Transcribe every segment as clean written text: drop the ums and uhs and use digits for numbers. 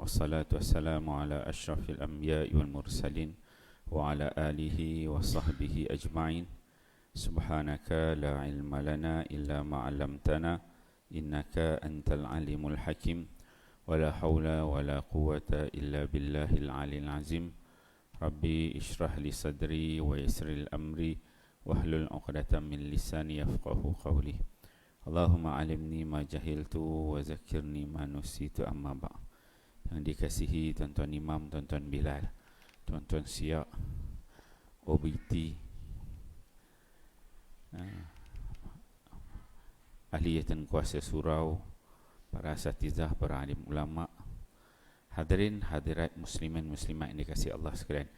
والصلاة والسلام على أشرف الأنبياء والمرسلين وعلى آله وصحبه أجمعين. سبحانك لا علم لنا إلا ما علمتنا إنك أنت العليم الحكيم ولا حول ولا قوة إلا بالله العلي العظيم. ربي اشرح لي صدري ويسر لي أمري واحلل عقدة من لساني يفقه قولي. اللهم علمني ما جهلت وذكرني ما نسيت. أما بعد. Yang dikasihi tuan-tuan Imam, tuan-tuan Bilal, tuan-tuan Siak, OBT, ahli dan kuasa surau, para asatizah, para alim ulama, hadirin hadirat muslimin muslimat yang dikasihi Allah sekalian.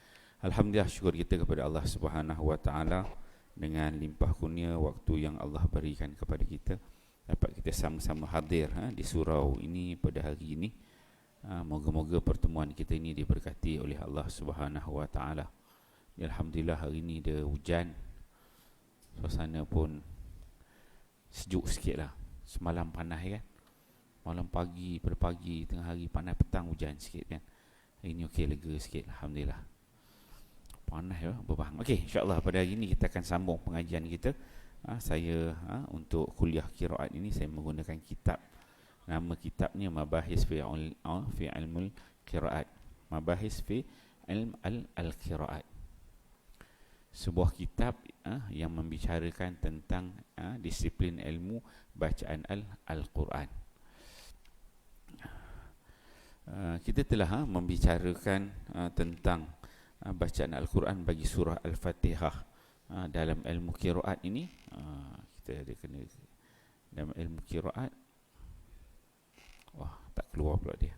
Alhamdulillah, syukur kita kepada Allah Subhanahu wa taala dengan limpah kurnia waktu yang Allah berikan kepada kita dapat kita sama-sama hadir di surau ini pada hari ini. Moga-moga pertemuan kita ini diberkati oleh Allah Subhanahu wa taala. Alhamdulillah hari ini ada hujan. Suasana pun sejuk sikitlah. Semalam panas kan. Malam pagi, pada pagi, tengah hari panas, petang hujan sikit kan. Hari ini okey, lega sikit, alhamdulillah. Panas ya, berbahang. Okey, insya-Allah pada hari ini kita akan sambung pengajian kita. Saya untuk kuliah qiraat ini saya menggunakan kitab. Nama kitabnya Mabahis fi ilmul qiraat. Mabahis fi ilm al-qiraat. Sebuah kitab yang membicarakan tentang disiplin ilmu bacaan Al-Quran. Kita telah membicarakan tentang bacaan Al-Quran bagi surah Al-Fatihah. Dalam ilmu qiraat ini kita ada kena dalam ilmu qiraat. Wah, tak keluar pula dia.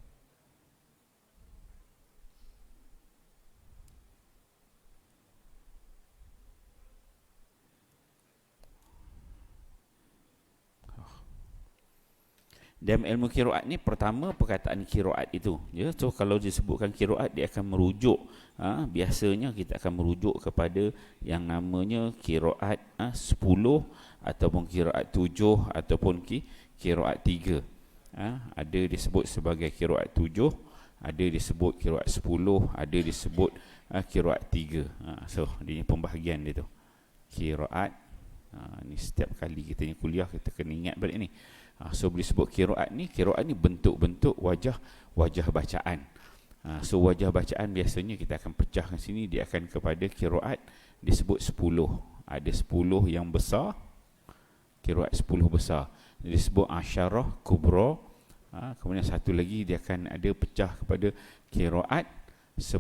Dalam ilmu qiraat ni pertama perkataan qiraat itu ya. So kalau disebutkan qiraat dia akan merujuk biasanya kita akan merujuk kepada yang namanya qiraat 10 ataupun qiraat 7 ataupun qiraat 3. Ada disebut sebagai qiraat 7, ada disebut qiraat 10, ada disebut qiraat 3. So dia pembahagian dia tu. Qiraat ni setiap kali kita ni kuliah kita kena ingat balik ni. So boleh sebut qiraat ni bentuk-bentuk wajah bacaan. So wajah bacaan biasanya kita akan pecahkan sini, dia akan kepada qiraat disebut 10. Ada 10 yang besar, qiraat 10 besar. Disebut asyarah kubra. Kemudian satu lagi dia akan ada pecah kepada qiraat 10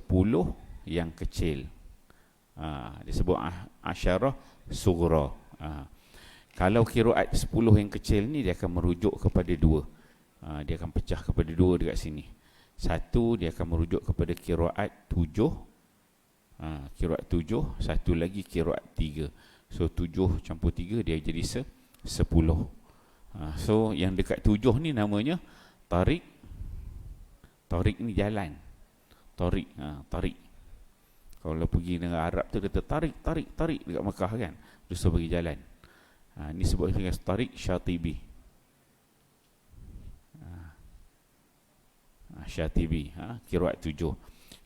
yang kecil. Disebut asyarah sughra. Kalau qiraat 10 yang kecil ni dia akan merujuk kepada dua. Dia akan pecah kepada dua dekat sini. Satu dia akan merujuk kepada qiraat 7. Qiraat 7, satu lagi qiraat 3. So 7 campur 3 dia jadi 10. So yang dekat 7 ni namanya tarik. Tarik ni jalan. Tarik, tarik. Kalau pergi dengan Arab tu kata tarik dekat Mekah kan. Terus bagi jalan. Ini sebut dengan tarik syatibi. Syatibi, qiraat 7.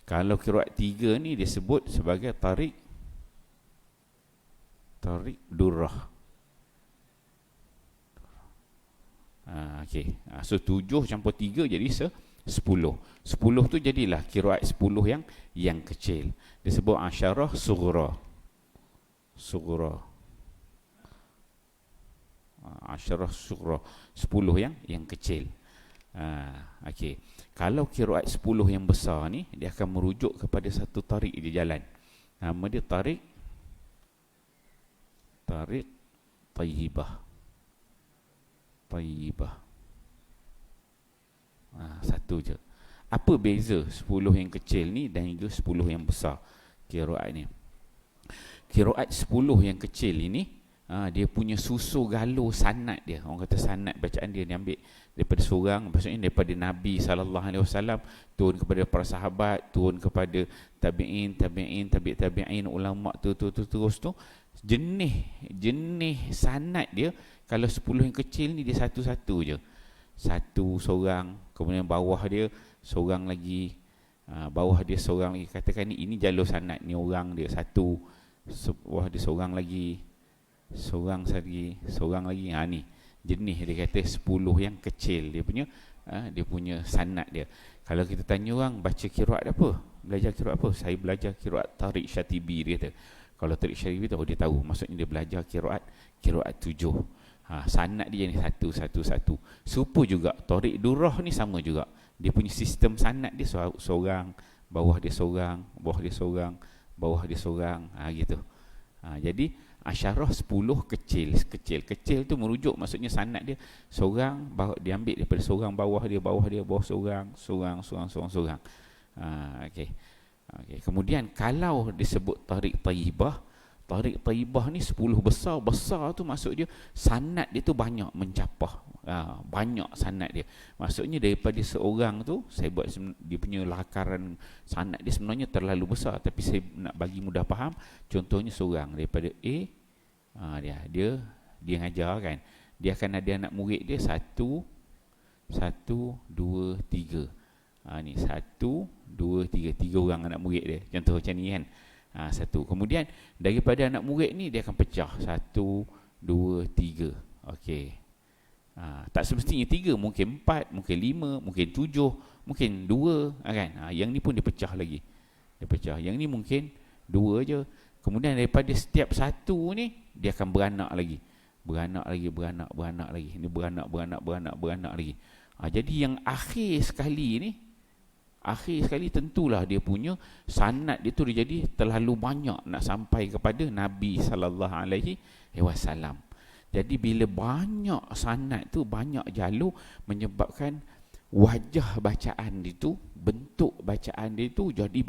Kalau qiraat 3 ni disebut sebagai tarik durrah. Okey. So 7 campur 3 jadi 10. 10 tu jadilah qiraat 10 yang kecil. Disebut asyarah sughra. Asyarah sughra, 10 yang kecil. Okey. Kalau qiraat 10 yang besar ni dia akan merujuk kepada satu tarik di jalan. Nama dia tarik tayyibah. Satu je. Apa beza 10 yang kecil ni dan juga 10 yang besar qiraat ni? Qiraat 10 yang kecil ini dia punya susu galuh sanad dia. Orang kata sanad bacaan dia ambil daripada seorang, maksudnya daripada Nabi SAW turun kepada para sahabat, turun kepada tabi'in, ulama terus tu. Jenis sanad dia kalau 10 yang kecil ni dia satu-satu je. Satu seorang, kemudian bawah dia seorang lagi, bawah dia seorang lagi. Katakan ini jalur sanad ni, orang dia satu, bawah dia seorang lagi, seorang lagi. Ni jenis dia kata 10 yang kecil dia punya sanad dia. Kalau kita tanya orang baca qiraat apa, belajar qiraat apa, saya belajar qiraat Tariq Syatibi, dia kata. Kalau Tariq Syatibi tu dia tahu, maksudnya dia belajar qiraat 7. Sanad dia ni satu. Serupa juga Tariq Durrah ni, sama juga. Dia punya sistem sanad dia seorang, bawah dia seorang, bawah dia seorang, bawah dia seorang, gitu. Jadi asyarah 10 kecil tu merujuk, maksudnya sanad dia seorang, dia ambil daripada seorang, bawah dia, bawah seorang. Okey. Kemudian kalau disebut Tariq Taibah ni 10 besar tu, maksud dia sanad dia tu banyak mencapah, banyak sanad dia. Maksudnya daripada seorang tu, saya buat dia punya lakaran sanad dia sebenarnya terlalu besar, tapi saya nak bagi mudah faham. Contohnya seorang daripada A, dia ngajar kan, dia akan ada anak murid dia 1, 2, 3. Ni 1, 2, 3, 3 orang anak murid dia. Contoh macam ni kan. Satu. Kemudian daripada anak murid ni dia akan pecah 1, 2, 3. Okey. Tak semestinya 3, mungkin 4, mungkin 5, mungkin 7, mungkin 2, kan. Yang ni pun dia pecah lagi. Dia pecah. Yang ni mungkin 2 je. Kemudian daripada setiap satu ni dia akan beranak lagi. Beranak lagi. Ini beranak lagi. Jadi yang akhir sekali tentulah dia punya sanad dia tu dia jadi terlalu banyak nak sampai kepada Nabi sallallahu alaihi wasallam. Jadi bila banyak sanad tu, banyak jalur, menyebabkan wajah bacaan dia tu, bentuk bacaan dia tu jadi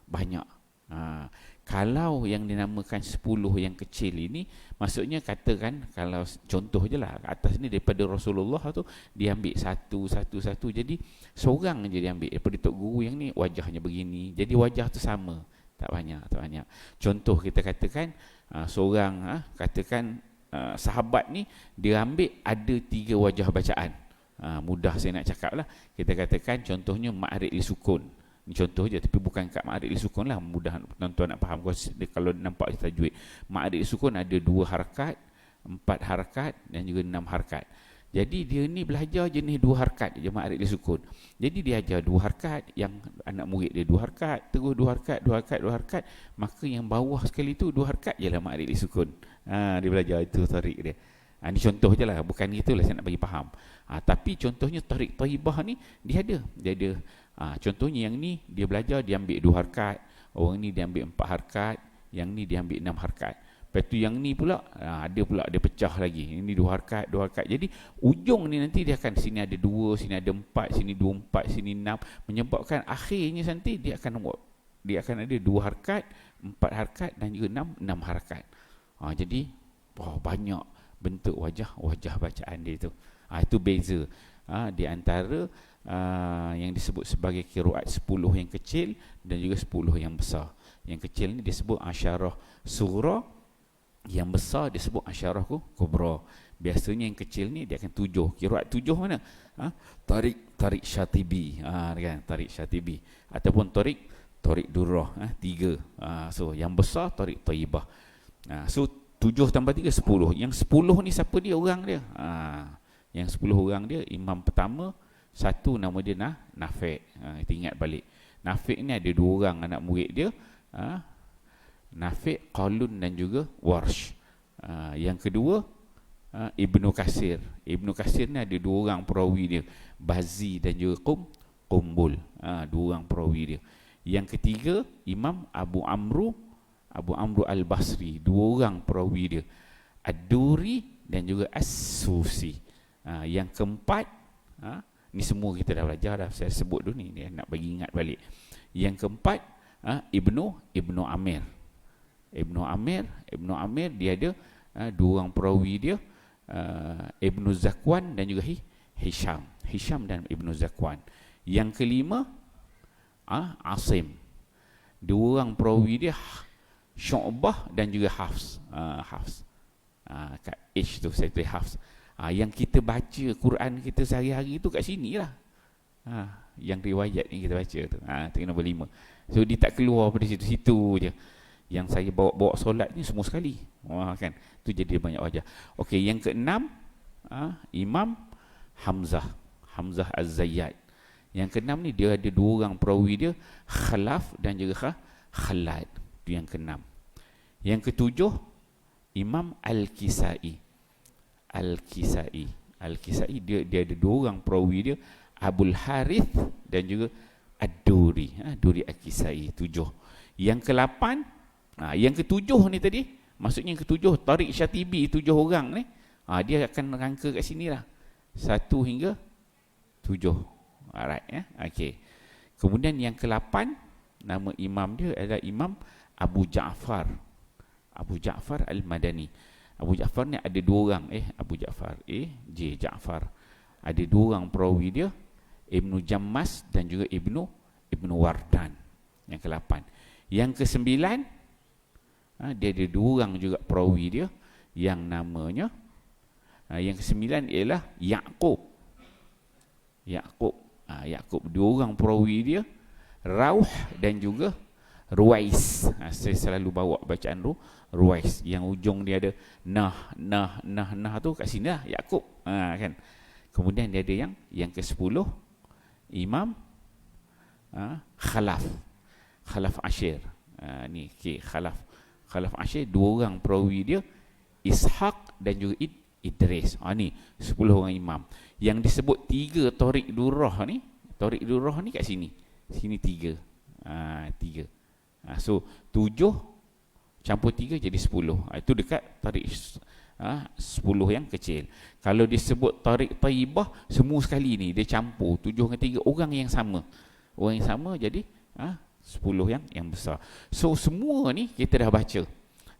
banyak. Kalau yang dinamakan 10 yang kecil ini, maksudnya katakan, kalau contoh je lah, atas ni daripada Rasulullah tu dia ambil satu. Jadi seorang je dia ambil. Daripada tok guru yang ni wajahnya begini, jadi wajah tu sama, tak banyak. Contoh kita katakan seorang, katakan sahabat ni dia ambil ada 3 wajah bacaan. Mudah saya nak cakap lah. Kita katakan contohnya Ma'arid li Sukun. Ini contoh je, tapi bukan kat Ma'arid li Sukun lah, mudah tuan-tuan nak faham. Kalau nampak tajwid, Ma'arid li Sukun ada 2 harakat, 4 harakat dan juga 6 harakat. Jadi dia ni belajar jenis 2 harakat je, Ma'arid li Sukun. Jadi dia ajar 2 harakat, yang anak murid dia 2 harakat, terus 2 harakat, maka yang bawah sekali tu 2 harakat je lah Ma'arid li Sukun. Dia belajar itu tarik dia. Ini contoh je lah, bukan gitulah saya nak bagi faham. Tapi contohnya Tariq Taibah ni dia ada. Contohnya yang ni dia belajar, dia ambil 2 harakat, orang ni dia ambil 4 harakat, yang ni dia ambil 6 harakat. Lepas tu yang ni pula ada pula dia pecah lagi. Ini 2 harakat. Jadi ujung ni nanti dia akan, sini ada 2, sini ada 4, sini 2, 4, sini 6, menyebabkan akhirnya nanti dia akan ada 2 harakat, 4 harakat dan juga 6 harakat. Jadi banyak bentuk wajah bacaan dia tu. Itu beza di antara yang disebut sebagai qiraat 10 yang kecil dan juga 10 yang besar. Yang kecil ni disebut asyarah sughra, yang besar disebut asyarah kubra. Biasanya yang kecil ni dia akan 7. Qiraat 7 mana? Tariq Syatibi, kan, Tariq Syatibi, ataupun Tariq Durrah, 3. So yang besar Tariq Taibah. So 7 tambah 3 10. Yang 10 ni siapa dia, orang dia? Yang 10 orang dia, imam pertama, satu nama dia Nafi'. Kita ingat balik. Nafi' ni ada 2 orang anak murid dia, Nafi', Qalun dan juga Warsh. Yang kedua Ibnu Kasir. Ibnu Kasir ni ada 2 orang perawi dia, Bazi dan juga Qumbul. 2 orang perawi dia. Yang ketiga Imam Abu Amru Al-Basri, 2 orang perawi dia, Ad-Duri dan juga As-Susi. Yang keempat, ni semua kita dah belajar dah, saya sebut dulu ni, dia nak bagi ingat balik. Yang keempat Ibnu Amir. Ibnu Amir dia ada 2 orang perawi dia, Ibnu Zakwan dan juga Hisham dan Ibnu Zakwan. Yang kelima Asim, 2 orang perawi dia, Syu'bah dan juga Hafs. Kat H tu saya tulis Hafs. Yang kita baca Quran kita sehari-hari tu kat sini lah. yang riwayat yang kita baca tu. Tu nombor 5. So dia tak keluar pada situ-situ je. Yang saya bawa solat ni semua sekali. Kan. Tu jadi banyak wajah. Okey, yang keenam, Imam Hamzah Az-Zayyad. Yang keenam ni dia ada 2 orang perawi dia, Khalaf dan juga Khalad. Itu yang keenam. Yang ketujuh, Imam Al-Kisai. Al-Kisai dia ada 2 orang perawi dia, Abul Harith dan juga Ad-Duri. Duri Al-Kisai, 7. Yang ke-8, yang ke-7 ni tadi, maksudnya yang ke-7 Tariq Syatibi, 7 orang ni, dia akan rangka kat sini lah, 1 hingga 7. Alright, okey. Kemudian yang ke-8, nama imam dia adalah Imam Abu Ja'far Al-Madani. Abu Ja'far ni ada 2 orang, Abu Ja'far J Ja'far. Ada 2 orang perawi dia, Ibnu Jammas dan juga Ibnu Wardan. Yang ke-8. Yang ke-9, dia ada 2 orang juga perawi dia, yang namanya, yang ke-9 ialah Ya'qub. 2 orang perawi dia, Rauh dan juga Ruwais. Saya selalu bawa bacaan Ruwais, yang ujung dia ada nah tu kat sini lah, Ya'qub. Kan. Kemudian dia ada yang ke-10, Imam Khalaf Ashir. Ni Khalaf Ashir, 2 orang perawi dia, Ishaq dan juga Idris. Ni 10 orang imam. Yang disebut 3 Tariq Durrah ni kat sini 3. 3. So 7 campur 3 jadi 10. Itu dekat Tariq 10 yang kecil. Kalau disebut Tariq Taibah, semua sekali ni dia campur 7 dengan 3 orang yang sama jadi 10 yang besar. So semua ni kita dah baca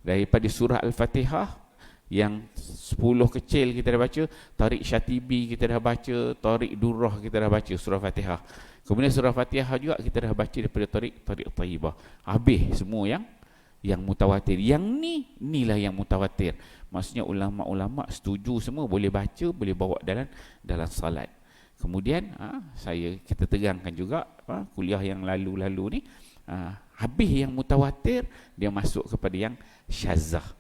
daripada surah Al-Fatihah. Yang 10 kecil kita dah baca, Tariq Syatibi kita dah baca, Tariq Durrah kita dah baca, surah Fatihah. Kemudian surah Fatihah juga kita dah baca daripada Tariq Taibah. Habis semua yang mutawatir. Yang inilah yang mutawatir. Maksudnya ulama-ulama setuju semua, boleh baca, boleh bawa dalam salat. Kemudian kita terangkan juga kuliah yang lalu-lalu ni, habis yang mutawatir, dia masuk kepada yang syazah.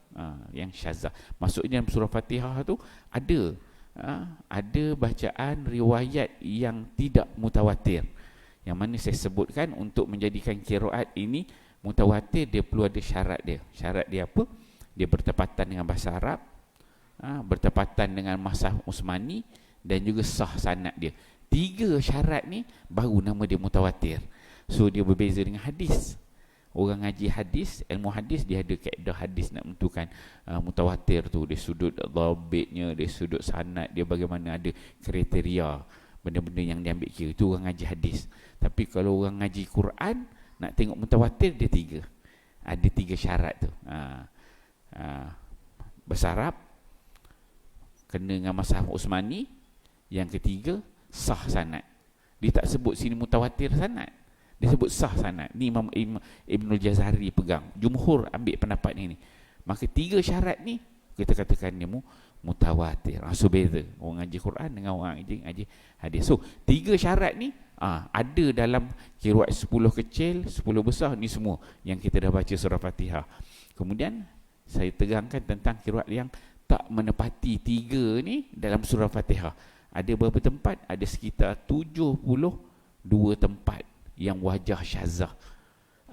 Maksudnya dalam surah Fatihah tu ada bacaan riwayat yang tidak mutawatir, yang mana saya sebutkan untuk menjadikan qiraat ini mutawatir, dia perlu ada syarat dia apa? Dia bertepatan dengan bahasa Arab, bertepatan dengan mazhab Usmani, dan juga sah sanad dia. 3 syarat ni baru nama dia mutawatir. So dia berbeza dengan hadis. Orang ngaji hadis, ilmu hadis, dia ada kaedah hadis nak menentukan mutawatir tu, dia sudut dhabitnya, dia sudut sanad dia, bagaimana, ada kriteria benda-benda yang dia ambil kira. Itu orang ngaji hadis. Tapi kalau orang ngaji Quran, nak tengok mutawatir, dia 3. Ada 3 syarat tu. Bahasa Arab, kena dengan mazhab Usmani. Yang ketiga, sah sanad. Dia tak sebut sini mutawatir sanad, dia sebut sah sanad. Ni Imam Ibnul Jazari pegang. Jumhur ambil pendapat ni. Maka 3 syarat ni kita katakan dia mutawatir. So beza orang ngaji Quran dengan orang ngaji hadis. So 3 syarat ni ada dalam qiraat 10 kecil, 10 besar, ni semua yang kita dah baca surah Fatihah. Kemudian saya terangkan tentang qiraat yang tak menepati 3 ni dalam surah Fatihah. Ada beberapa tempat, ada sekitar 72 tempat yang wajah syazah.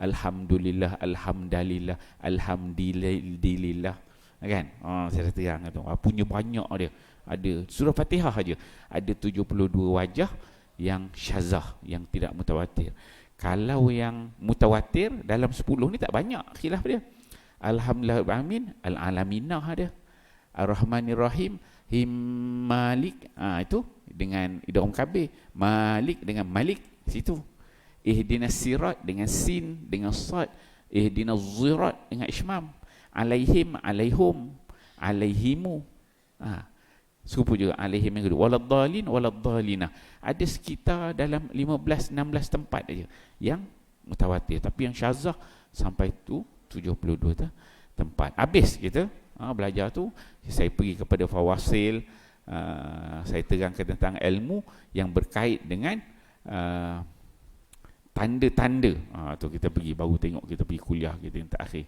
Alhamdulillah, alhamdulillah, alhamdulillah. Kan? Saya terang tu. Punya banyak dia. Ada surah Fatihah aja ada 72 wajah yang syazah, yang tidak mutawatir. Kalau yang mutawatir dalam 10 ni tak banyak khilaf dia. Alhamdulillah amin, al-alaminah ada. Ar-Rahmanir Rahim, Him Malik, itu dengan idgham kabir. Malik dengan Malik situ. Ihdinas sirat dengan sin dengan sad. Ihdinas zirat dengan ismam. Alaihim, alaihum, alaihimu. Serupa juga alaihim yang kedua. Waladhalin, waladhalina. Ada sekitar dalam 15-16 tempat aja yang mutawatir. Tapi yang syazah sampai tu 72 tempat. Habis kita belajar tu, saya pergi kepada fawasil. Saya terangkan tentang ilmu yang berkait dengan uh, tanda-tanda. Tu kita pergi, baru tengok kita pergi kuliah kita yang terakhir.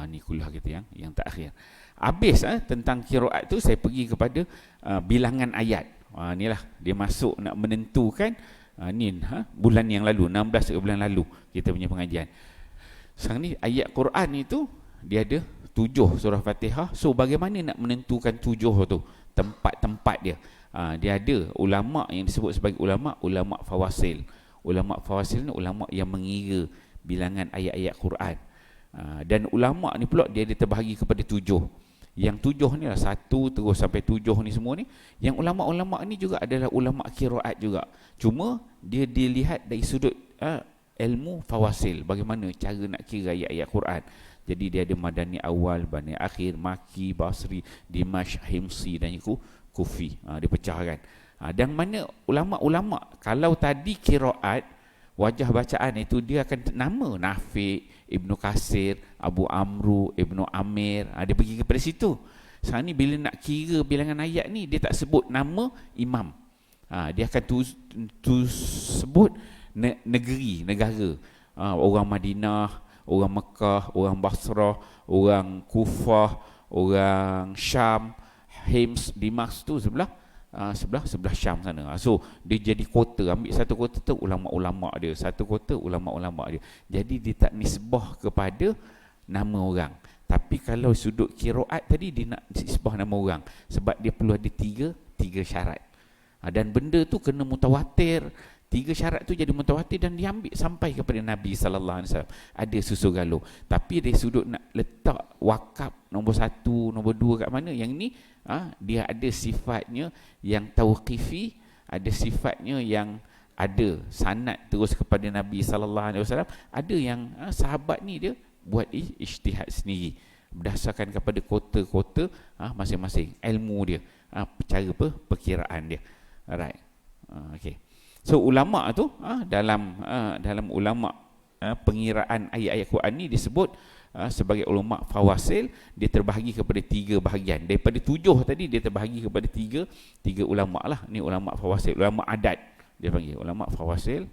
Ni kuliah kita yang terakhir. Habis tentang qiraat tu saya pergi kepada bilangan ayat. Inilah dia masuk nak menentukan bulan yang lalu, 16 bulan lalu kita punya pengajian. Sekarang ni ayat Quran itu dia ada 7 surah Fatihah. So bagaimana nak menentukan 7 tu, tempat-tempat dia? Dia ada ulama yang disebut sebagai ulama fawasil. Ulama fawasil ni ulama yang mengira bilangan ayat-ayat Quran. Dan ulama ni pula dia terbahagi kepada 7. Yang 7 ni lah 1 terus sampai 7 ni semua ni. Yang ulama-ulama ni juga adalah ulama qiraat juga. Cuma dia dilihat dari sudut ilmu fawasil, bagaimana cara nak kira ayat-ayat Quran. Jadi dia ada Madani awal, Madani akhir, Maki, Basri, Dimash, Himsi dan Kufi. Dia pecahkan. Dan mana ulama-ulama, kalau tadi qiraat, wajah bacaan itu dia akan nama Nafi', Ibnu Kasir, Abu Amru, Ibnu Amir. Dia pergi kepada situ. Sekarang ni bila nak kira bilangan ayat ni, dia tak sebut nama imam. Dia akan sebut negeri, negara. Orang Madinah, orang Mekah, orang Basrah, orang Kufah, orang Syam, Hims, Dimas tu sebelah Syam sana. So dia jadi kota, ambil satu kota tu ulama-ulama dia, satu kota ulama-ulama dia. Jadi dia tak nisbah kepada nama orang. Tapi kalau sudut qiraat tadi dia nak nisbah nama orang, sebab dia perlu ada tiga syarat. Dan benda tu kena mutawatir. 3 syarat tu jadi mutawatir dan diambil sampai kepada Nabi sallallahu alaihi wasallam. Ada susu galuh. Tapi dari sudut nak letak wakaf nombor 1, nombor 2 kat mana, yang ni dia ada sifatnya yang tauqifi, ada sifatnya yang ada sanad terus kepada Nabi sallallahu alaihi wasallam, ada yang sahabat ni dia buat ijtihad sendiri berdasarkan kepada kota-kota masing-masing ilmu dia, cara perkiraan dia. Alright. Okey. So ulama tu dalam ulama pengiraan ayat-ayat Quran ni disebut sebagai ulama fawasil. Dia terbahagi kepada 3 bahagian. Daripada 7 tadi dia terbahagi kepada 3 ulama lah. Ni ulama fawasil, ulama adat dia panggil ulama fawasil.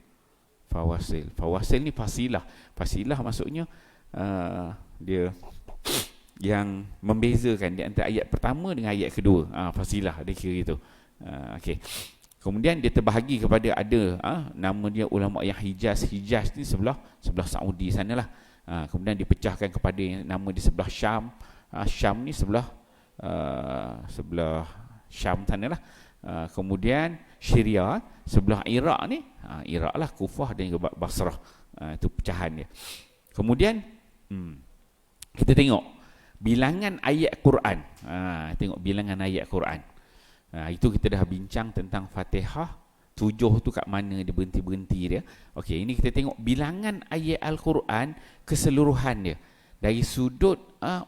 Fawasil ni fasilah. Fasilah maksudnya dia yang membezakan di antara ayat pertama dengan ayat kedua. Fasilah dia kira gitu. Okey. Kemudian dia terbahagi kepada ada nama dia ulama yang Hijaz. Hijaz ni sebelah Saudi sanalah. Kemudian dipecahkan kepada yang nama di sebelah Syam. Syam ni sebelah Syam sanalah. Kemudian Syria sebelah Iraq ni, Iraq lah, Kufah dan juga Basrah. Itu pecahan dia. Kemudian kita tengok bilangan ayat Quran. Tengok bilangan ayat Quran. Itu kita dah bincang tentang Fatihah. 7 tu kat mana dia berhenti-berhenti dia. Okey, ini kita tengok bilangan ayat Al-Quran keseluruhan dia. Dari sudut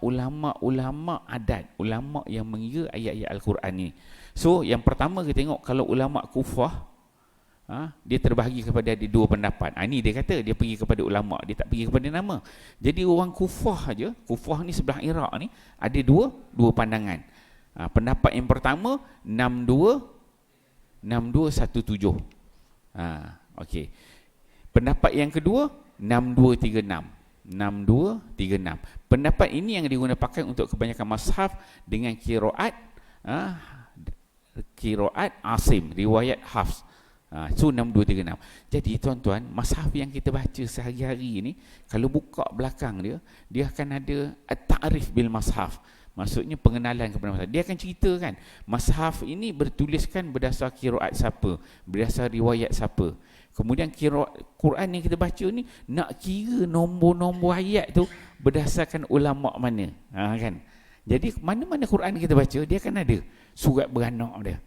ulama-ulama adat, ulama yang mengira ayat-ayat Al-Quran ni. So, yang pertama kita tengok kalau ulama Kufah, dia terbahagi kepada ada 2 pendapat. Ini dia kata dia pergi kepada ulama, dia tak pergi kepada nama. Jadi orang Kufah aja, Kufah ni sebelah Iraq ni ada dua pandangan. Pendapat yang pertama 6217. Okey. Pendapat yang kedua 6236. Pendapat ini yang digunakan untuk kebanyakan mazhab dengan qiraat Asim, riwayat Hafs. So 6236. Jadi tuan-tuan, mazhab yang kita baca sehari-hari ni, kalau buka belakang dia akan ada at-ta'rif bil mazhab. Maksudnya pengenalan kepada mazhab. Dia akan ceritakan mazhab ini bertuliskan berdasar qiraat siapa, berdasar riwayat siapa. Kemudian Quran yang kita baca ni nak kira nombor-nombor ayat tu berdasarkan ulama mana. Kan? Jadi mana-mana Quran kita baca, dia akan ada surat beranak dia.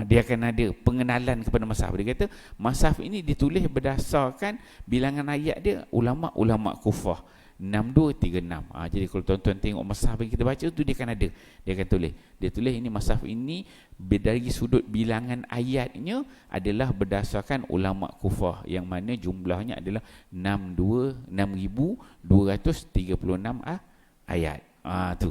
Dia akan ada pengenalan kepada mazhab. Dia kata mazhab ini ditulis berdasarkan bilangan ayat dia ulama-ulama Kufah. 6236. Jadi kalau tuan-tuan tengok mazhab yang kita baca tu, dia akan ada. Dia akan tulis. Dia tulis ini mazhab ini dari sudut bilangan ayatnya adalah berdasarkan ulama Kufah, yang mana jumlahnya adalah 6236 ayat. Tu.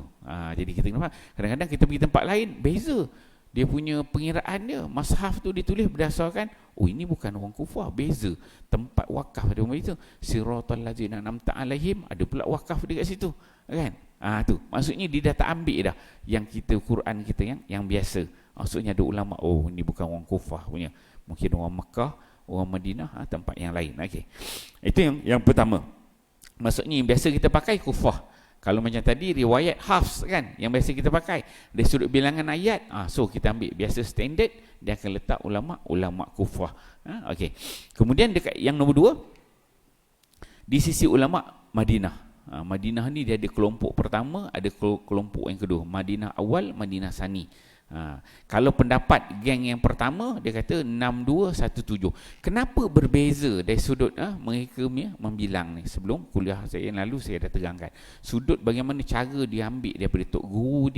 Jadi kita kena faham. Kadang-kadang kita pergi tempat lain, beza. Dia punya pengiraan dia, mushaf tu ditulis berdasarkan, ini bukan orang kufar, beza. Tempat wakaf dia begitu. Siratal ladzina an'amta alaihim, ada pula wakaf dekat situ. Kan? Tu. Maksudnya dia dah tak ambil dah yang kita Quran kita yang biasa. Maksudnya ada ulama, ini bukan orang kufar punya. Mungkin orang Mekah, orang Madinah, tempat yang lain. Okey. Itu yang pertama. Maksudnya yang biasa kita pakai kufar. Kalau macam tadi riwayat Hafs kan yang biasa kita pakai dari sudut bilangan ayat, so kita ambil biasa standard, dia akan letak ulama kufah. Okey. Kemudian dekat yang nombor 2, di sisi ulama Madinah. Madinah ni dia ada kelompok pertama, ada kelompok yang kedua, Madinah awal, Madinah sani. Kalau pendapat geng yang pertama dia kata 6217. Kenapa berbeza dari sudut mereka membilang ni? Sebelum kuliah saya yang lalu saya dah terangkan sudut bagaimana cara dia ambil daripada tok guru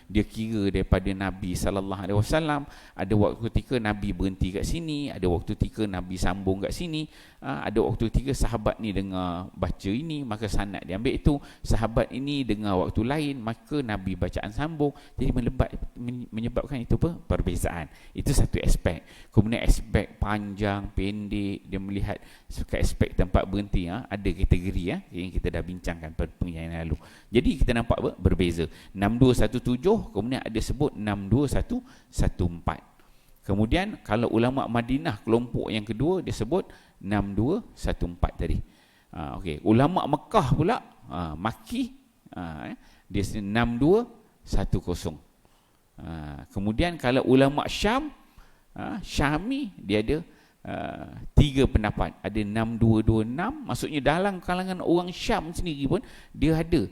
dia kira daripada Nabi sallallahu alaihi wasallam. Ada waktu ketika Nabi berhenti kat sini, ada waktu ketika Nabi sambung kat sini, ada waktu ketika sahabat ni dengar baca ini maka sanad dia ambil itu, sahabat ini dengar waktu lain maka Nabi bacaan sambung. Jadi menyebabkan itu perbezaan. Itu satu aspek. Kemudian aspek panjang, pendek, dia melihat aspek tempat berhenti, ada kategori yang kita dah bincangkan pada pengajian lalu. Jadi kita nampak berbeza. 6217, kemudian ada sebut 62114. Kemudian kalau ulama Madinah kelompok yang kedua dia sebut 6214 tadi. Okey, ulama Mekah pula Maki dia 6210. Kemudian kalau ulama Syam, Syami dia ada 3 pendapat. Ada 6226, maksudnya dalam kalangan orang Syam sendiri pun dia ada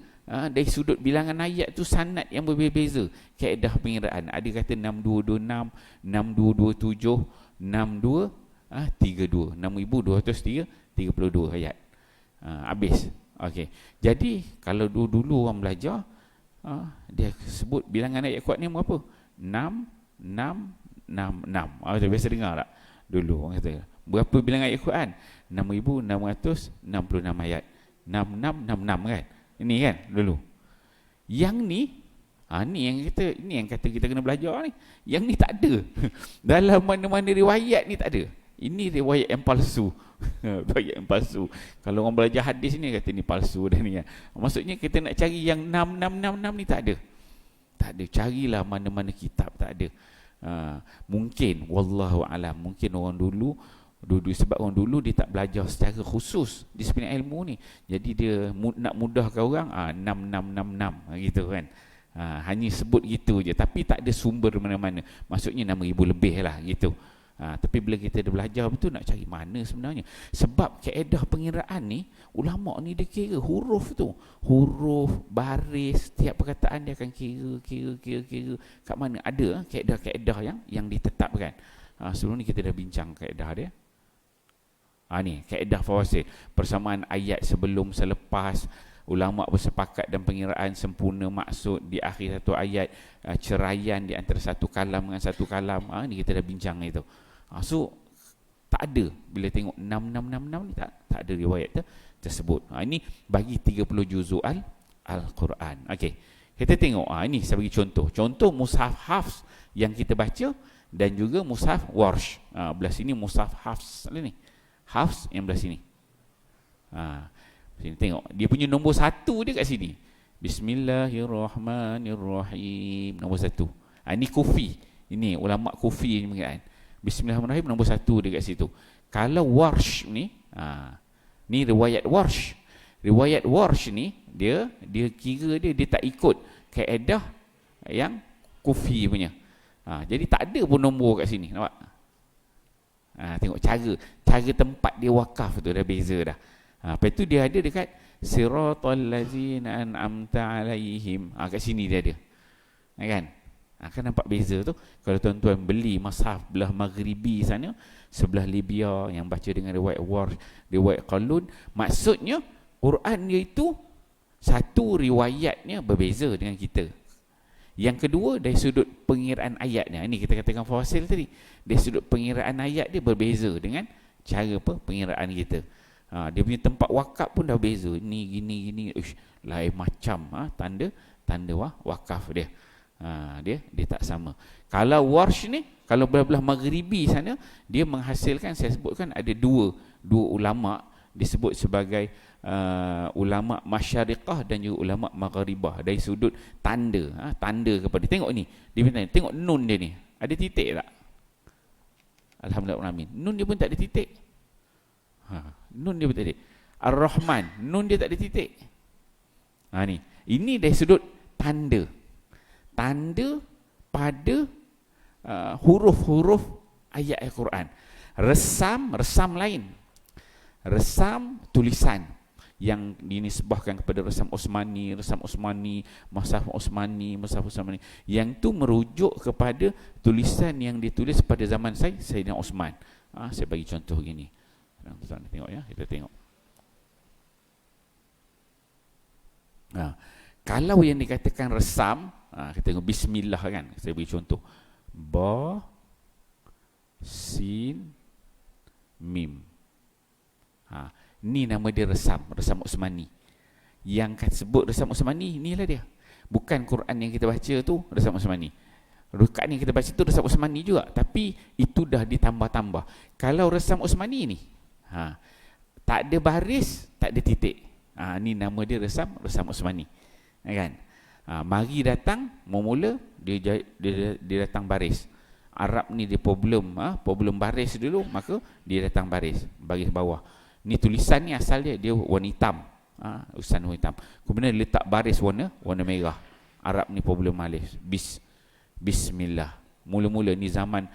dari sudut bilangan ayat tu sanad yang berbeza, kaedah pengiraan. Ada kata 6226, 6227, 6232, 6232 ayat. Habis. Okey. Jadi kalau dulu orang belajar, dia sebut bilangan ayat kuat ni berapa? 6. Kita biasa dengar tak? Dulu orang kata, berapa bilangan ayat Quran? 6,666 ayat. 6666 kan? Ini kan dulu. Yang ni, ni yang kata kita kena belajar ni. Yang ni tak ada. Dalam mana-mana riwayat ni tak ada. Ini riwayat yang palsu. Riwayat yang palsu. Kalau orang belajar hadis ni kata ni palsu dah ni. Maksudnya kita nak cari yang 6666 ni tak ada. Tak ada. Carilah mana-mana kitab tak ada. Mungkin wallahu alam, mungkin orang dulu sebab orang dulu dia tak belajar secara khusus disiplin ilmu ni. Jadi dia nak mudahkan orang 6666 gitu kan. Hanya sebut gitu je tapi tak ada sumber mana-mana. Maksudnya 6,000 lebih lah gitu. Tapi bila kita dah belajar betul nak cari mana sebenarnya. Sebab kaedah pengiraan ni, ulama' ni dia kira huruf tu. Huruf, baris, setiap perkataan dia akan kira. Kat mana ada kaedah-kaedah yang ditetapkan. Sebelum ni kita dah bincang kaedah dia. Ni kaedah fawasil. Persamaan ayat sebelum selepas. Ulama' bersepakat dan pengiraan sempurna maksud di akhir satu ayat, ceraian di antara satu kalam dengan satu kalam. Ni kita dah bincang itu. So tak ada, bila tengok 6666 ni tak ada riwayat tersebut. Ini bagi 30 juzuk Al-Quran. Okey. Kita tengok ini saya bagi contoh mushaf Hafs yang kita baca dan juga mushaf Warsh. Belah sini mushaf Hafs ni. Hafs yang belah sini. Sini tengok, dia punya nombor 1 dia kat sini. Bismillahirrahmanirrahim. Nombor 1. Ini Kufi. Ini ulama Kufi ni kan. Bismillahirrahmanirrahim nombor 1 dia kat situ. Kalau Warsh ni, ni riwayat Warsh. Riwayat Warsh ni dia kira dia tak ikut kaedah yang Kufi punya. Jadi tak ada pun nombor kat sini, nampak? Tengok cara tempat dia wakaf tu dah beza dah. Lepas tu dia ada dekat siratal ladzina an'amta alaihim. Kat sini dia ada. Kan? Kan nampak beza tu. Kalau tuan-tuan beli mushaf belah maghribi sana, sebelah Libya yang baca dengan riwayat Warsh, riwayat Qalun, maksudnya Quran dia itu satu riwayatnya berbeza dengan kita. Yang kedua dari sudut pengiraan ayatnya. Ini kita katakan fawasil tadi. Dari sudut pengiraan ayat dia berbeza dengan cara pengiraan kita. Dia punya tempat wakaf pun dah beza. Ini gini lain macam tanda tanda wakaf dia. Dia tak sama. Kalau Warsh ni, kalau belah-belah Maghribi sana, dia menghasilkan, saya sebutkan ada dua ulama disebut sebagai ulama Masyariqah dan juga ulama Maghribah dari sudut tanda, tanda kepada, tengok ni, dia bertanya, tengok nun dia ni, ada titik tak? Alhamdulillah alamin. Nun dia pun tak ada titik. Nun dia pun tak ada. Ar-Rahman, nun dia tak ada titik. Ni, ini dari sudut tanda. Tanda pada huruf-huruf ayat Al-Quran. Resam lain. Resam tulisan yang dinisbahkan kepada resam Osmani, Mushaf Osmani. Yang tu merujuk kepada tulisan yang ditulis pada zaman Sayyidina Osman. Saya bagi contoh gini. Tengok ya, kita tengok. Kalau yang dikatakan resam, kita tengok bismillah kan, saya beri contoh, ba, sin, mim. Ni nama dia resam Osmani. Yang sebut resam Osmani, inilah dia. Bukan Quran yang kita baca tu resam Osmani. Rukat yang kita baca tu resam Osmani juga, tapi itu dah ditambah-tambah. Kalau resam Osmani ni, tak ada baris, tak ada titik. Ni nama dia resam Osmani. Kan? Mari datang, mula dia datang baris. Arab ni dia problem baris dulu, maka dia datang baris bawah. Ni tulisan ni asal dia warna hitam. Tulisan warna hitam. Kemudian dia letak baris warna merah. Arab ni problem baris. Bismillah. Mula-mula ni zaman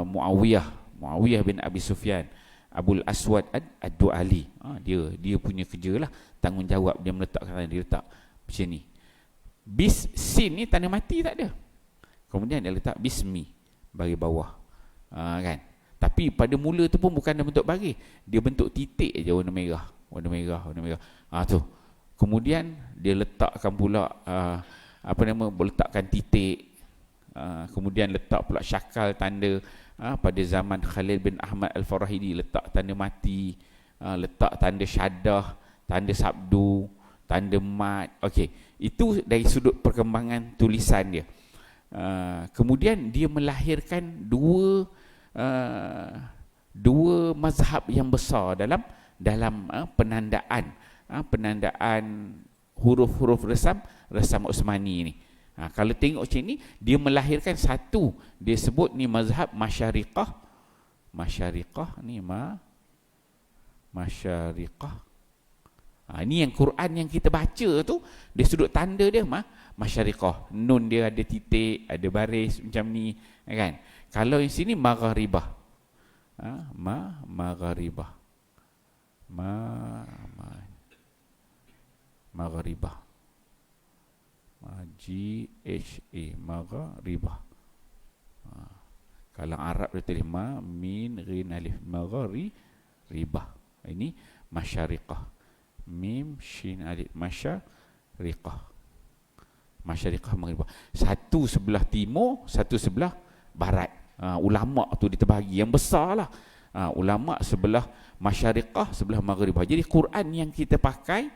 Muawiyah bin Abi Sufyan. Abul Aswad Ad-Du'ali. Dia punya kerja lah, tanggungjawab dia meletakkan, dia letak macam ni. Sin ni tanda mati tak ada. Kemudian dia letak bismi bagi bawah. Kan? Tapi pada mula tu pun bukan dalam bentuk baris, dia bentuk titik aja warna merah. Tu. Kemudian dia letakkan pula letakkan titik. Kemudian letak pula syakal tanda. Pada zaman Khalil bin Ahmad Al-Farahidi letak tanda mati, letak tanda syadah, tanda sabdu, tanda mat. Okey, itu dari sudut perkembangan tulisan dia. Kemudian dia melahirkan dua mazhab yang besar dalam penandaan huruf-huruf resam Osmani ni. Kalau tengok macam ni, dia melahirkan satu, dia sebut ni mazhab Masyariqah ni Masyariqah. Ini yang Quran yang kita baca tu, dia sudut tanda dia Masyariqah. Nun dia ada titik, ada baris macam ni, kan? Kalau yang sini Maghribah. Maghribah. Maghribah. G-H-A, Maghribah. Kalau Arab dia tulis min ghin alif, Maghribah. Ini Masyariqah. Mim shin alif, Masyariqah. Maghribah. Satu sebelah timur, satu sebelah barat. Ulama tu dia terbagi yang besar lah. Ulama sebelah Masyariqah, sebelah Maghribah. Jadi Quran yang kita pakai,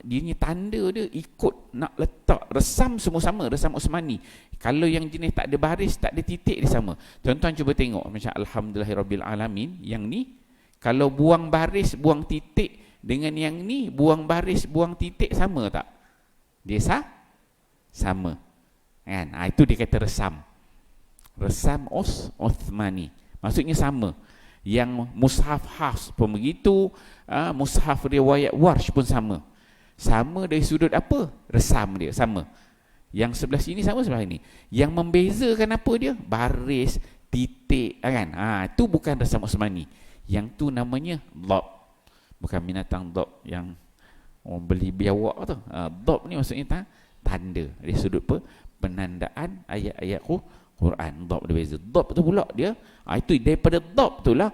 dia ni tanda dia ikut nak letak resam semua sama, resam Osmani. Kalau yang jenis tak ada baris, tak ada titik, dia sama. Tuan-tuan cuba tengok macam Alhamdulillahirabbil alamin, yang ni kalau buang baris, buang titik dengan yang ni buang baris, buang titik, sama tak? Dia sama. Kan? Itu dia kata resam Osmani. Maksudnya sama. Yang mushaf Hafs pun begitu, mushaf riwayat Warsh pun sama. Sama dari sudut apa? Resam dia sama. Yang sebelah sini sama sebelah ini. Yang membezakan apa dia? Baris, titik, kan? Itu bukan resam Osmani. Yang tu namanya dhab. Bukan binatang dhab yang orang beli biawak tu. Dhab ni maksudnya tanda. Dari sudut penandaan ayat-ayat Quran. Dhab dia beza. Dhab tu pula dia, itu daripada dhab tu lah,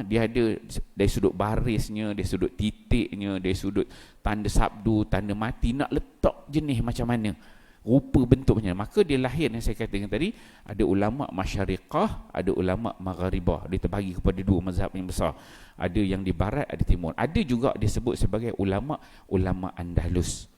dia ada dari sudut barisnya, dari sudut titiknya, dari sudut tanda sabdu, tanda mati, nak letak jenis macam mana, rupa bentuknya. Maka dia lahir, yang saya katakan tadi, ada ulama Masyariqah, ada ulama Maghribah. Dia terbagi kepada dua mazhab yang besar. Ada yang di barat, ada timur. Ada juga disebut sebagai ulama Andalus.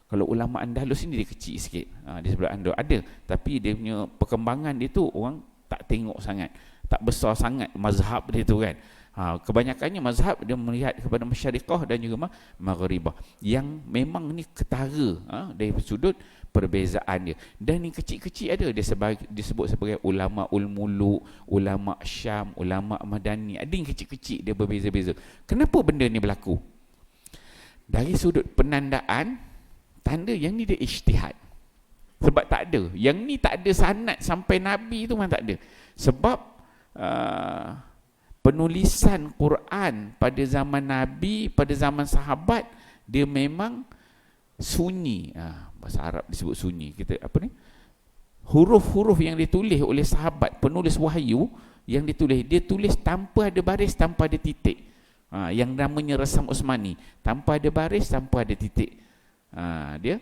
Kalau ulama Andalus ni dia kecil sikit, di sebelah Andalus ada, tapi dia punya perkembangan dia tu orang tak tengok sangat, tak besar sangat mazhab dia tu kan. Kebanyakannya mazhab dia melihat kepada Masyariqah dan juga Maghribah, yang memang ni ketara dari sudut perbezaan dia. Dan ni kecil-kecil ada, dia disebut sebagai ulama ulmulu, ulama Syam, ulama Madani. Ada yang kecil-kecil dia berbeza-beza. Kenapa benda ni berlaku? Dari sudut penandaan, tanda yang ni dia ijtihad. Sebab tak ada, yang ni tak ada sanad sampai Nabi tu memang tak ada. Sebab penulisan Quran pada zaman Nabi, pada zaman sahabat, dia memang sunyi. Bahasa Arab disebut sunyi. Kita apa ni? Huruf-huruf yang ditulis oleh sahabat, penulis wahyu yang ditulis, dia tulis tanpa ada baris, tanpa ada titik. Yang namanya resam Utsmani, tanpa ada baris, tanpa ada titik. Dia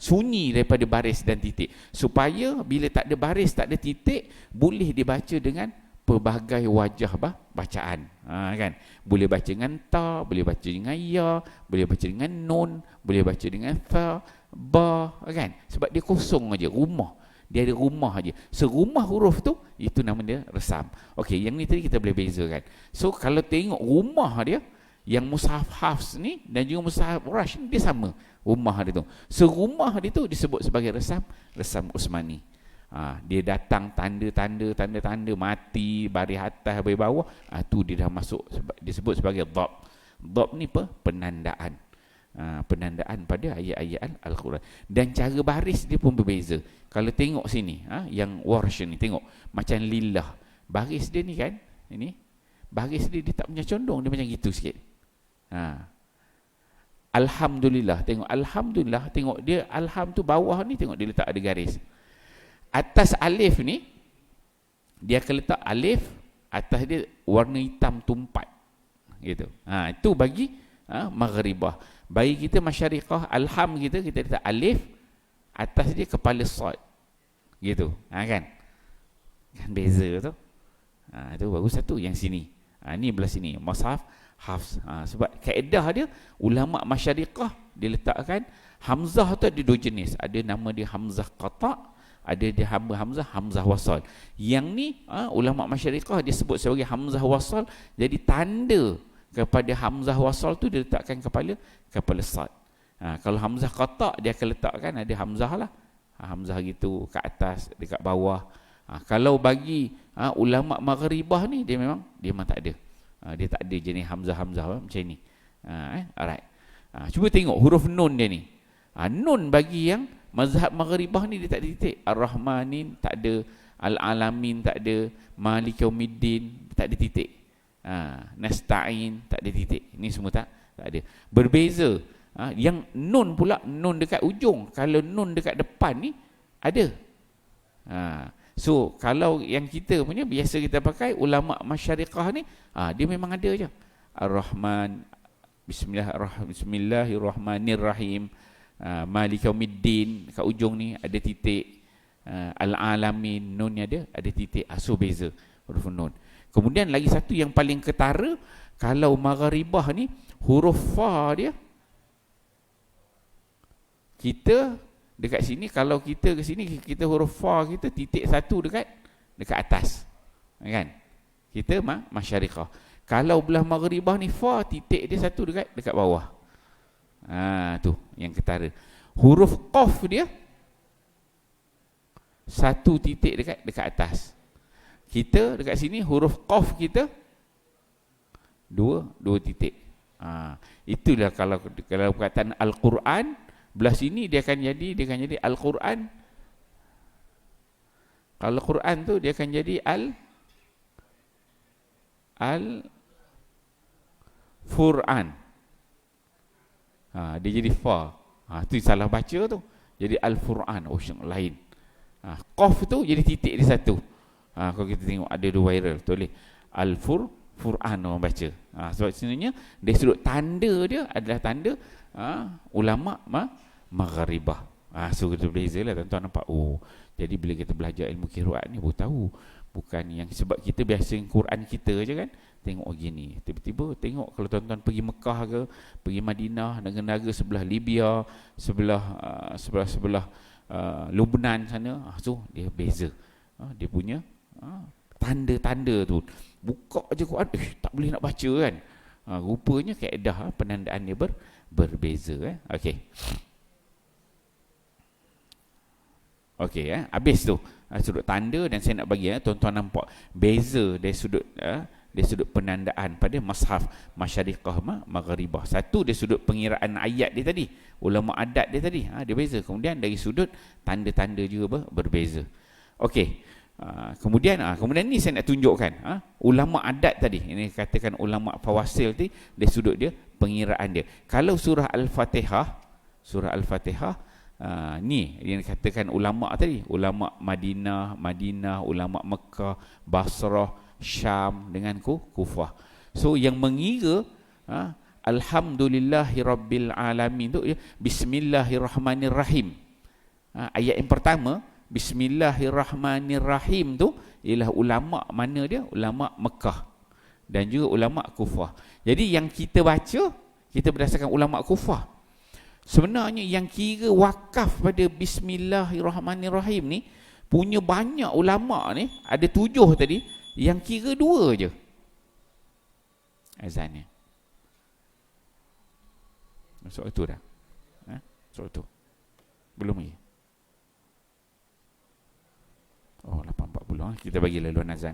sunyi daripada baris dan titik, supaya bila tak ada baris, tak ada titik, boleh dibaca dengan pelbagai wajah bacaan. Kan? Boleh baca dengan ta, boleh baca dengan ya, boleh baca dengan nun, boleh baca dengan tha, ba, kan? Sebab dia kosong aja, rumah. Dia ada rumah aja. Serumah huruf tu, itu nama dia resam. Okey, yang ni tadi kita boleh bezakan. So kalau tengok rumah dia, yang mushaf Hafs ni dan juga mushaf Warsh ni, dia sama rumah dia tu. Serumah dia tu disebut sebagai resam Utsmani. Dia datang tanda mati, baris atas, baris bawah, tu dia dah masuk, disebut sebagai dhab. Dhab ni apa? Penandaan. Penandaan pada ayat-ayat Al-Quran. Dan cara baris dia pun berbeza. Kalau tengok sini, yang Warsh ni, tengok macam lillah. Baris dia ni kan, ini baris dia tak punya condong, dia macam gitu sikit. Alhamdulillah, tengok Alhamdulillah, tengok dia alham tu bawah ni, tengok dia letak ada garis. Atas alif ni, dia akan letak alif, atas dia warna hitam tumpat gitu. Itu bagi Maghribah. Bagi kita Masyariqah, alham kita letak alif, atas dia kepala sad gitu. Kan beza tu. Itu baru satu yang sini. Ni belah sini mushaf Hafs. Sebab kaedah dia, ulama Masyariqah dia letakkan hamzah tu ada dua jenis. Ada nama dia hamzah qata', ada dia hamzah wasal. Yang ni ulama Masyariqah dia sebut sebagai hamzah wasal. Jadi tanda kepada hamzah wasal tu dia letakkan kepala sad. Kalau hamzah qata' dia akan letakkan ada hamzah lah, hamzah gitu kat atas, dekat bawah. Kalau bagi ulama Maghribah ni, dia memang tak ada. Dia tak ada jenis hamzah macam ni. Alright. Cuba tengok huruf nun dia ni. Nun bagi yang mazhab Maghribah ni dia tak ada titik. Ar-Rahmanin tak ada, Al-Alamin tak ada, Malik Yaumiddin tak ada titik. Nasta'in tak ada titik. Ni semua tak ada. Berbeza. Yang nun pula, nun dekat ujung. Kalau nun dekat depan ni ada. So kalau yang kita punya biasa kita pakai ulama Masyariqah ni, dia memang ada je. Ar-Rahman, Bismillahirrahmanirrahim, Malik Yaumiddin, kat ujung ni ada titik. Al-Alamin, nun ni ada titik. So beza huruf nun. Kemudian lagi satu yang paling ketara, kalau Maghribah ni huruf fa dia, kita dekat sini, kalau kita ke sini, kita huruf fa kita titik satu dekat atas, kan? Kita Masyariqah. Kalau belah Maghribah ni, fa titik dia satu dekat bawah. Tu yang ketara. Huruf qaf dia satu titik dekat atas. Kita dekat sini huruf qaf kita dua titik. Itulah kalau perkataan Al-Quran, belah sini dia akan jadi Al-Quran. Kalau Quran tu dia akan jadi Al-Fur'an. Dia jadi fa. Tu salah baca tu. Jadi Al-Fur'an. Yang lain. Qaf tu jadi titik dia satu. Kalau kita tengok ada dua viral, tulis Al-Fur'an orang baca. Sebab sebenarnya dari sudut tanda dia adalah tanda ulama Maghribah. So kita beza lah, tuan-tuan nampak. Jadi bila kita belajar ilmu qiraat ni baru tahu Bukan yang sebab kita biasa Quran kita je kan, tengok gini, tiba-tiba tengok kalau tuan-tuan pergi Mekah ke, pergi Madinah, negara-negara sebelah Libya, sebelah Lebanon sana, so dia beza. Dia punya tanda-tanda tu. Buka je Quran, tak boleh nak baca kan. Rupanya kaedah penandaan dia berbeza. Okey. Okey, habis tu sudut tanda, dan saya nak bagi tuan-tuan nampak beza dari sudut penandaan pada Mashaf Masyariqah Maghribah. Satu dari sudut pengiraan ayat dia tadi, ulama adat dia tadi, dia beza. Kemudian dari sudut tanda-tanda juga berbeza. Okey. Kemudian ni saya nak tunjukkan ulama adat tadi, ini katakan ulama fawasil tadi, dari sudut dia pengiraan dia. Kalau surah Al-Fatihah ni yang dikatakan ulama tadi, ulama Madinah, ulama Mekah, Basrah, Syam dengan Kufah. So yang mengira Alhamdulillahirabbil alamin tu Bismillahirrahmanirrahim. Ayat yang pertama Bismillahirrahmanirrahim tu ialah ulama mana dia? Ulama Mekah dan juga ulama Kufah. Jadi yang kita baca, kita berdasarkan ulama Kufah. Sebenarnya yang kira wakaf pada Bismillahirrahmanirrahim ni punya banyak ulama ni, ada 7 tadi, yang kira 2 je azannya. Masuk itu dah. Masuk itu. Belum lagi. 8.40. Kita bagi laluan azan.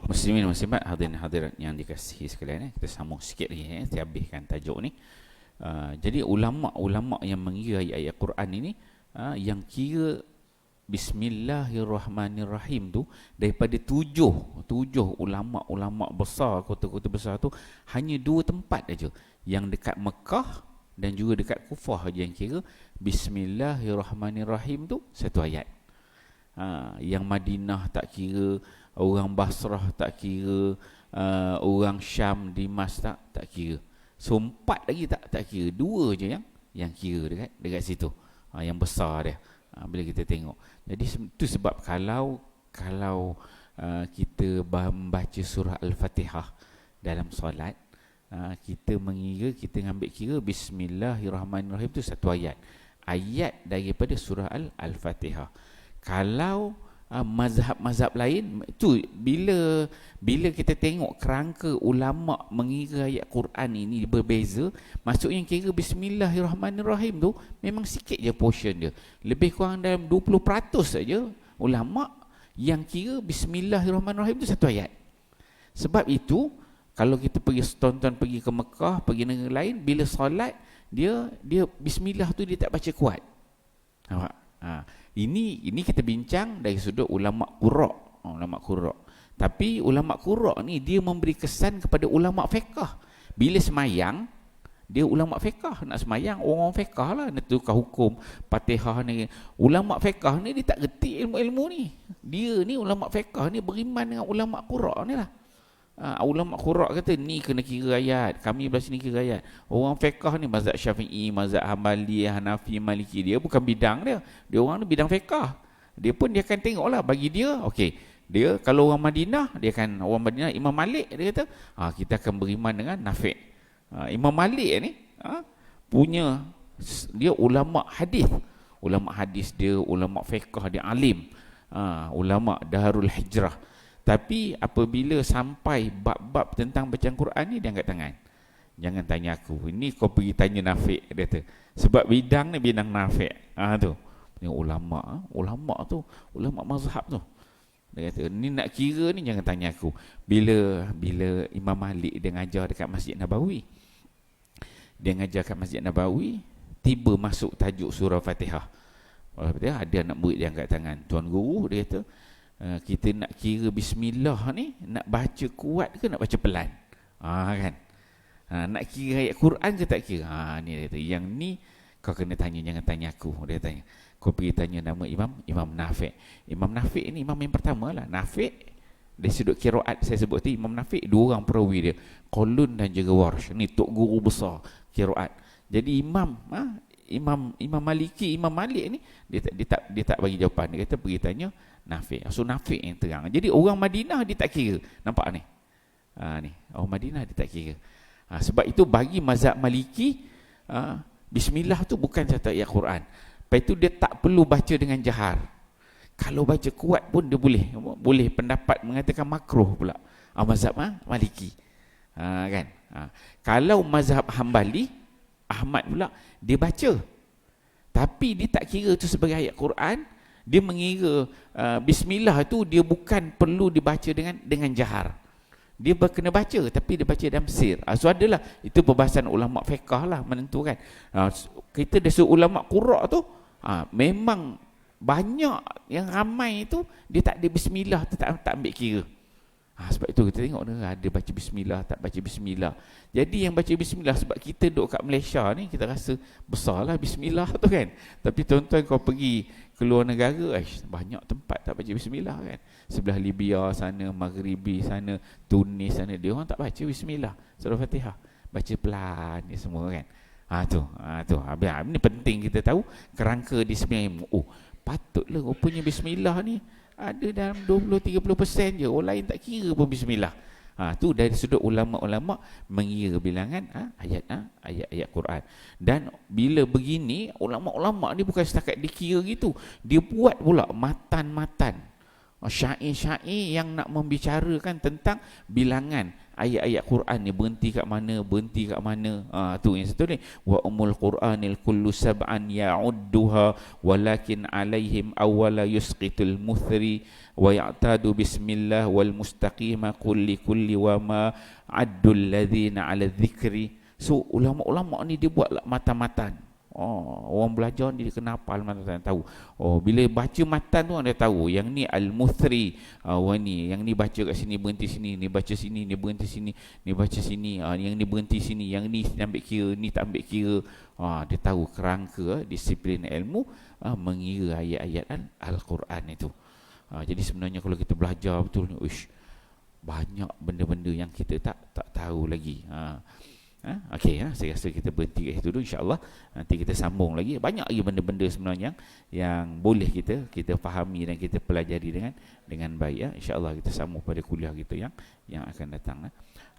Muslimin muslimat, hadirin hadirat yang dikasihi sekalian, kita sambung sikit lagi kita habiskan tajuk ni. Jadi ulama-ulama yang mengira ayat Quran ini, yang kira Bismillahirrahmanirrahim tu, daripada tujuh ulama-ulama besar, kota-kota besar tu, hanya 2 tempat aja, yang dekat Mekah dan juga dekat Kufah aja yang kira Bismillahirrahmanirrahim tu satu ayat. Yang Madinah tak kira, orang Basrah tak kira, orang Syam, Dimas tak kira. So 4 lagi tak kira, 2 je yang kira dekat situ. Yang besar dia. Bila kita tengok. Jadi itu sebab kalau kita membaca surah Al-Fatihah dalam solat, kita mengira, kita ambil kira Bismillahirrahmanirrahim itu satu ayat daripada surah Al-Fatihah. Kalau mazhab-mazhab lain tu, bila kita tengok kerangka ulama mengira ayat Quran ini berbeza, maksudnya kira Bismillahirrahmanirrahim tu memang sikit je portion dia, lebih kurang dalam 20% saja ulama yang kira Bismillahirrahmanirrahim tu satu ayat. Sebab itu kalau kita tuan-tuan pergi ke Mekah, pergi negara lain, bila solat dia Bismillah tu dia tak baca kuat. Nampak? Ini kita bincang dari sudut ulama qurra. Tapi ulama qurra ni dia memberi kesan kepada ulama fiqh. Bila semayang, dia ulama fiqh, nak semayang orang fiqh lah, nak tukar hukum Fatihah ni. Ulama fiqh ni dia tak reti ilmu-ilmu ni. Dia ni ulama fiqh ni beriman dengan ulama qurra ni lah. Ulama qurra kata ni kena kira ayat, kami belah sini kira ayat. Orang fiqh ni mazhab Syafi'i, mazhab Hambali, Hanafi, Maliki, dia bukan bidang dia. Dia orang ni bidang fiqh. Dia pun dia akan tengoklah, bagi dia okey. Dia kalau orang Madinah, orang Madinah Imam Malik dia kata, kita akan beriman dengan Nafi'. Imam Malik ni punya, dia ulama hadis. Ulama hadis dia, ulama fiqh dia alim. Ulama Darul Hijrah. Tapi apabila sampai bab-bab tentang bacaan Quran ni, dia angkat tangan. Jangan tanya aku. Ini kau pergi tanya Nafi', dia kata. Sebab bidang ni bidang Nafi'. Tu. Ini ulama tu, ulama mazhab tu. Dia kata, ni nak kira ni jangan tanya aku. Bila Imam Malik dia ngajar dekat Masjid Nabawi. Dia ngajar kat Masjid Nabawi, tiba masuk tajuk surah Fatihah. Ada anak murid dia angkat tangan. Tuan guru dia kata, kita nak kira Bismillah ni, nak baca kuat ke nak baca pelan? Kan? Nak kira ayat Quran ke tak kira? Ni dia kata, yang ni kau kena tanya, jangan tanya aku. Dia tanya, kau pergi tanya nama Imam Nafi'. Imam Nafi' ni imam yang pertama lah. Nafi' dari sudut qiraat saya sebut tadi, Imam Nafi' 2 orang perawi dia, Qalun dan juga Warsh. Ni tok guru besar qiraat. Jadi Imam Maliki, Imam Malik ni dia tak bagi jawapan. Dia kata pergi tanya Nafi'. So Nafi' yang terang. Jadi orang Madinah dia tak kira. Nampak ni? Ni orang Madinah dia tak kira. Sebab itu bagi mazhab Maliki, Bismillah tu bukan satu ayat Quran. Lepas itu dia tak perlu baca dengan jahar. Kalau baca kuat pun dia boleh pendapat mengatakan makruh pula. Mazhab Maliki. Kan? Kalau mazhab Hambali, Ahmad pula, dia baca. Tapi dia tak kira tu sebagai ayat Quran. Dia mengira Bismillah tu dia bukan perlu dibaca dengan jahar. Dia kena baca, tapi dia baca dalam sir. So adalah, itu perbahasan ulama fiqh lah menentukan. Kita dari ulama qurra tu, memang banyak yang ramai tu dia tak ada Bismillah, tak ambil kira. Sebab itu kita tengok dia ada baca Bismillah, tak baca Bismillah. Jadi yang baca Bismillah, sebab kita duduk kat Malaysia ni, kita rasa besarlah Bismillah tu kan. Tapi tuan-tuan kau pergi keluar negara, banyak tempat tak baca Bismillah kan. Sebelah Libya sana, Maghribi sana, Tunis sana, dia orang tak baca Bismillah, surah Fatihah. Baca pelan ni semua kan. Tu. Ini penting kita tahu kerangka di sebenarnya. Patutlah rupanya Bismillah ni ada dalam 20-30% je. Orang lain tak kira pun Bismillah. Tu dari sudut ulama-ulama mengira bilangan ayat-ayat Quran. Dan bila begini, ulama-ulama ni bukan setakat dikira gitu. Dia buat pula matan-matan. Syair-syair yang nak membicarakan tentang bilangan ayat-ayat Quran ni, berhenti kat mana, berhenti kat mana. Tu yang satu ni, wa umul Quranil kullu sab'an ya'udduha walakin alaihim awwala yusqitul muthri wa ya'tadu bismillah wal mustaqima kulli wa ma addul ladzina 'ala dzikri. So ulama-ulama ni dia buat matan-matan. Orang belajar ni dia kena hafal matan, tahu. Bila baca matan tu dia tahu yang ni al-muthri, yang ni baca kat sini berhenti sini, ni baca sini ni berhenti sini, ni baca sini, yang ni berhenti sini, yang ni ambil kira, ni tak ambil kira. Dia tahu kerangka disiplin ilmu mengira ayat-ayat Al-Quran itu. Jadi sebenarnya kalau kita belajar betul ni, banyak benda-benda yang kita tak tahu lagi. Okey, saya rasa kita berhenti kat situ dulu, insya-Allah. Nanti kita sambung lagi. Banyak lagi benda-benda sebenarnya yang boleh kita fahami dan kita pelajari dengan baik. Insya-Allah kita sambung pada kuliah kita yang akan datang.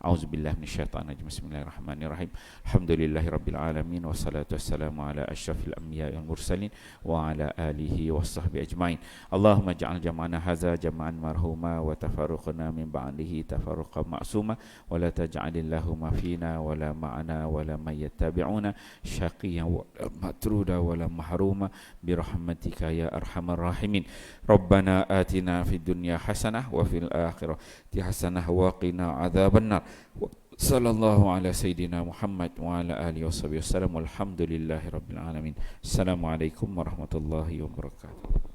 Auzubillahi minasyaitanirrajim. Bismillahirrahmanirrahim. Alhamdulillahirabbil alamin wassalatu wassalamu ala asyrafil anbiya'i wal mursalin wa ala alihi washabbihi ajmain. Allahumma ja'al jam'ana hadza jam'an marhuma wa tafarruqana min ba'dihi tafarruqan ma'suma wa la taj'alillahumma fina wa la ma'ana wa la may yattabi'una syaqiyan wa matruda wa la mahruma bi rahmatika ya arhamar rahimin. Rabbana atina fid dunya hasanah wa fil akhirati hasanah wa qina adzabannar. Sallallahu ala sayyidina Muhammad wa ala alihi washabihi wasallam. Walhamdulillahi rabbil alamin. Assalamualaikum warahmatullahi wabarakatuh.